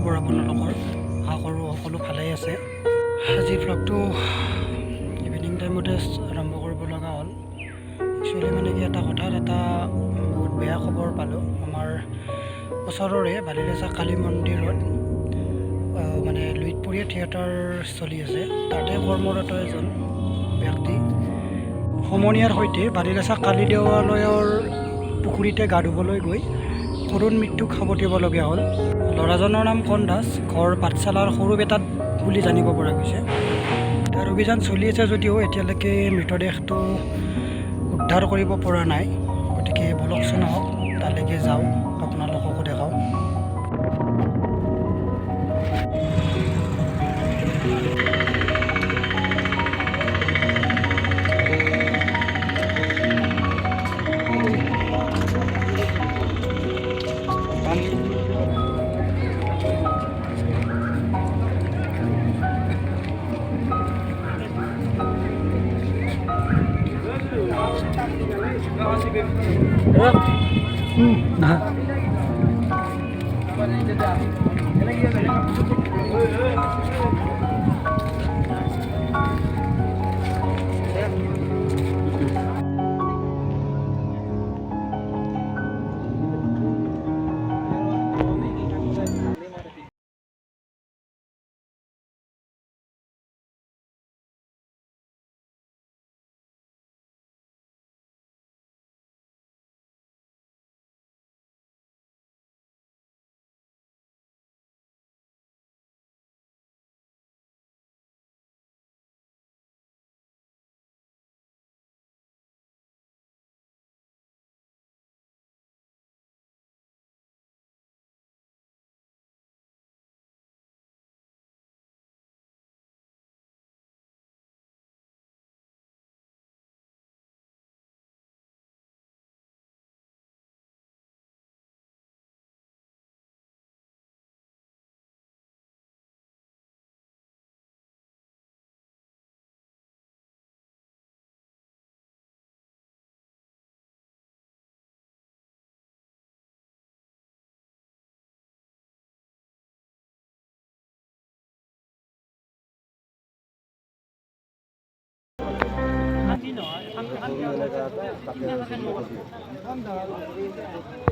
খবৰ আপোনালোকৰ? আশা কৰোঁ সকলো ভালেই আছে। আজি ভ্লগটো ইভিনিং টাইমতে আৰম্ভ কৰিব লগা হ'ল। একচুৱেলি মানে কি এটা বহুত বেয়া খবৰ পালোঁ। আমাৰ ওচৰৰে বালিলেচা কালিমন্দিৰত মানে লুইটপৰিয়া থিয়েটাৰ চলি আছে। তাতে কৰ্মৰত এজন ব্যক্তি সমনীয়াৰ সৈতে বালিলেচা কালী দেৱালয়ৰ পুখুৰীতে গা ধুবলৈ গৈ কৰুণ মৃত্যুক সাৱটিবলগীয়া হ'ল। ল'ৰাজনৰ নাম কণ দাস, ঘৰ পাঠশালাৰ সৰু বেটাত বুলি জানিব পৰা গৈছে। তাৰ অভিযান চলি আছে যদিও এতিয়ালৈকে মৃতদেহটো উদ্ধাৰ কৰিব পৰা নাই। গতিকে বলকচোন আহক, তালৈকে যাওঁ, আপোনালোককো দেখাওঁ। Nah.